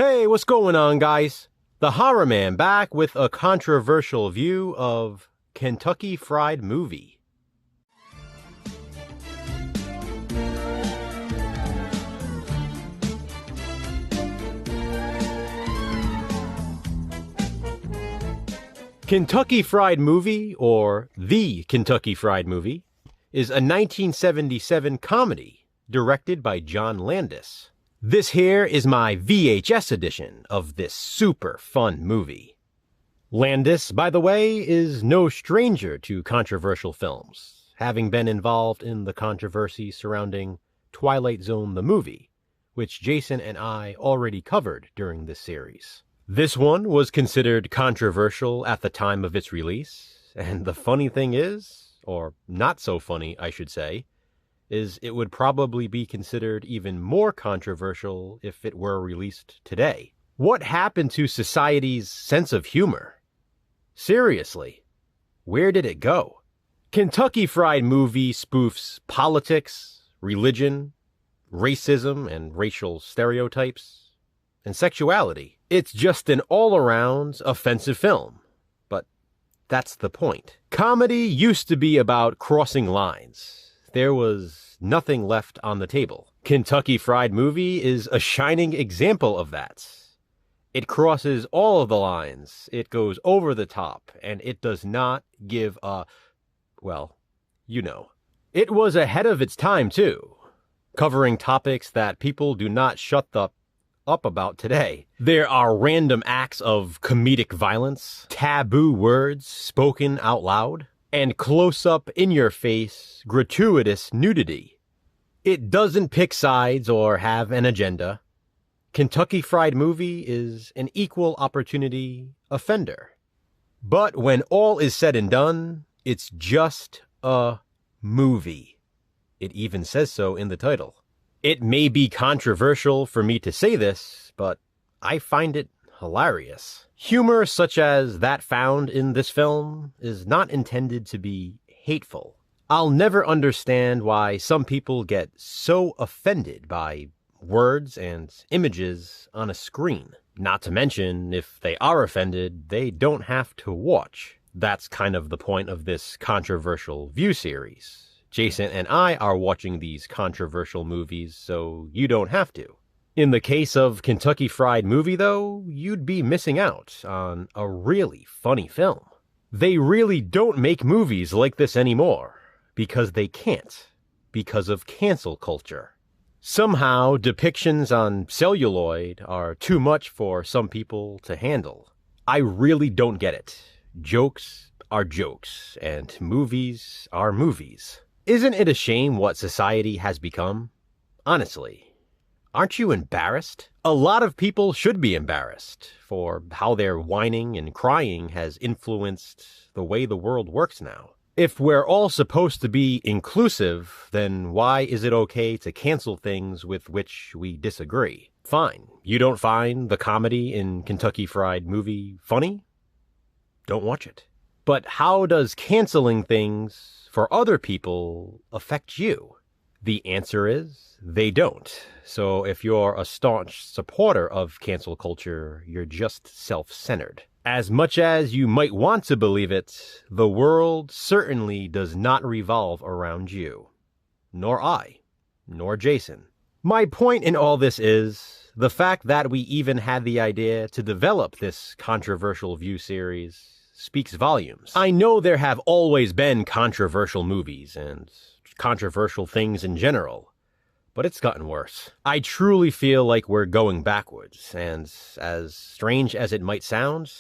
Hey, what's going on, guys? The Horror Man back with a controversial view of Kentucky Fried Movie. Kentucky Fried Movie, or The Kentucky Fried Movie, is a 1977 comedy directed by John Landis. This here is my VHS edition of this super fun movie. Landis, by the way, is no stranger to controversial films, having been involved in the controversy surrounding Twilight Zone the movie, which Jason and I already covered during this series. This one was considered controversial at the time of its release, and the funny thing is, or not so funny I should say, is it would probably be considered even more controversial if it were released today. What happened to society's sense of humor? Seriously, where did it go? Kentucky Fried Movie spoofs politics, religion, racism and racial stereotypes, and sexuality. It's just an all-around offensive film, but that's the point. Comedy used to be about crossing lines. There was nothing left on the table. Kentucky Fried Movie is a shining example of that. It crosses all of the lines, it goes over the top, and it does not give a, well, you know. It was ahead of its time, too, covering topics that people do not shut the up about today. There are random acts of comedic violence, taboo words spoken out loud, and close-up, in-your-face, gratuitous nudity. It doesn't pick sides or have an agenda. Kentucky Fried Movie is an equal opportunity offender. But when all is said and done, it's just a movie. It even says so in the title. It may be controversial for me to say this, but I find it hilarious. Humor such as that found in this film is not intended to be hateful. I'll never understand why some people get so offended by words and images on a screen. Not to mention, if they are offended, they don't have to watch. That's kind of the point of this controversial view series. Jason and I are watching these controversial movies, so you don't have to. In the case of Kentucky Fried Movie, though, you'd be missing out on a really funny film. They really don't make movies like this anymore, because they can't, because of cancel culture. Somehow, depictions on celluloid are too much for some people to handle. I really don't get it. Jokes are jokes, and movies are movies. Isn't it a shame what society has become? Honestly, aren't you embarrassed? A lot of people should be embarrassed for how their whining and crying has influenced the way the world works now. If we're all supposed to be inclusive, then why is it okay to cancel things with which we disagree? Fine, you don't find the comedy in Kentucky Fried Movie funny? Don't watch it. But how does canceling things for other people affect you? The answer is, they don't. So if you're a staunch supporter of cancel culture, you're just self-centered. As much as you might want to believe it, the world certainly does not revolve around you. Nor I. Nor Jason. My point in all this is, the fact that we even had the idea to develop this controversial view series speaks volumes. I know there have always been controversial movies and controversial things in general, but it's gotten worse. I truly feel like we're going backwards, and as strange as it might sound,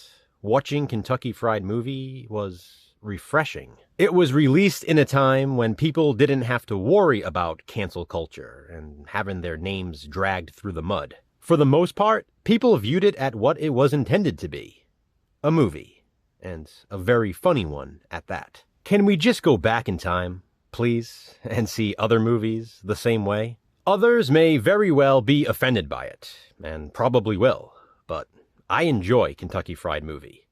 watching Kentucky Fried Movie was refreshing. It was released in a time when people didn't have to worry about cancel culture and having their names dragged through the mud. For the most part, people viewed it at what it was intended to be. A movie. And a very funny one at that. Can we just go back in time, please, and see other movies the same way? Others may very well be offended by it, and probably will, but I enjoy Kentucky Fried Movie.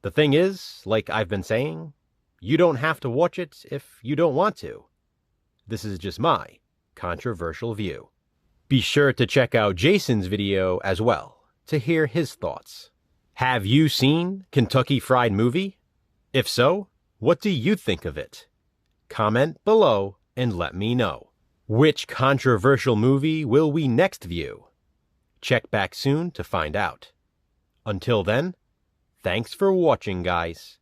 The thing is, like I've been saying, you don't have to watch it if you don't want to. This is just my controversial view. Be sure to check out Jason's video as well. to hear his thoughts. Have you seen Kentucky Fried Movie? If so, what do you think of it? Comment below and let me know. Which controversial movie will we next view? Check back soon to find out. Until then, thanks for watching, guys.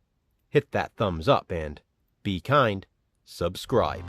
Hit that thumbs up and, be kind, subscribe.